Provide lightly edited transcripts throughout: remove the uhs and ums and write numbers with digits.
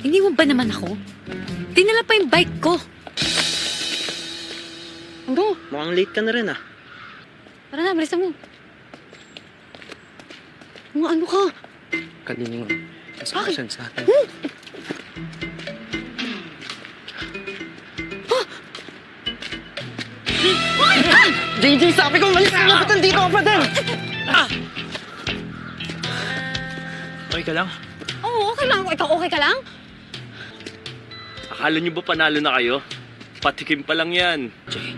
Iniwan ba naman ako? Dinala pa yung bike ko. Ano? Mukhang late ka na rin ah. Tara na, bilisan mo. Mga ano ka? Kaliningon. Mas Bakit? masyad sa atin. JJ, sabi ko malis na ba't nandito ka pa din? Okay ka lang? Oo, okay lang. Ikaw okay ka lang? Akala nyo ba panalo na kayo? Patikim pa lang yan. Jay,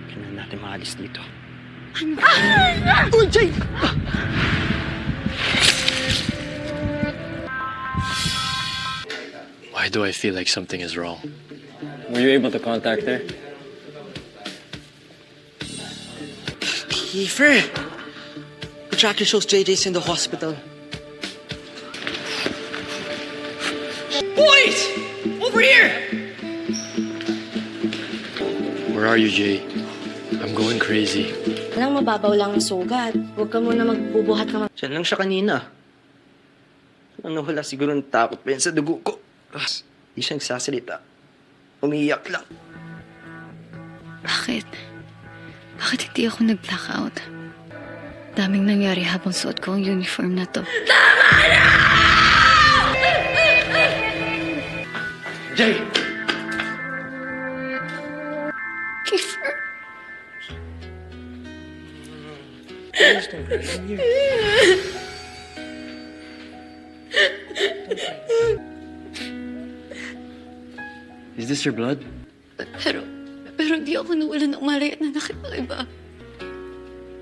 kailangan natin maalis dito. Ano? Uy, Jay! Why do I feel like something is wrong? Were you able to contact her? Kiefer! The tracker shows JJ's in the hospital. Boys! Over here! Where are you, Jay? I'm going crazy. Walang mababaw lang ang sugat. Huwag ka muna magbubuhat ka. Diyan lang siya kanina. Ang nawala siguro ng takot pa yan sa dugo ko. Di siya nagsasalita. Umiiyak lang. Bakit? Bakit hindi ako nag-blackout? Daming nangyari habang suot ko ang uniform na to. Jay! Kiefer. Is this your blood? Pero hindi ako nawala ng malay at nanakit ng iba.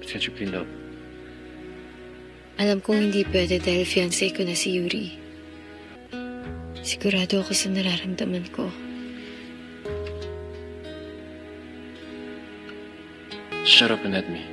Let's get you cleaned up. Alam kong hindi pwede dahil fiancé ko na si Yuri. Sigurado ako sa nararamdaman ko. Shut up and let me.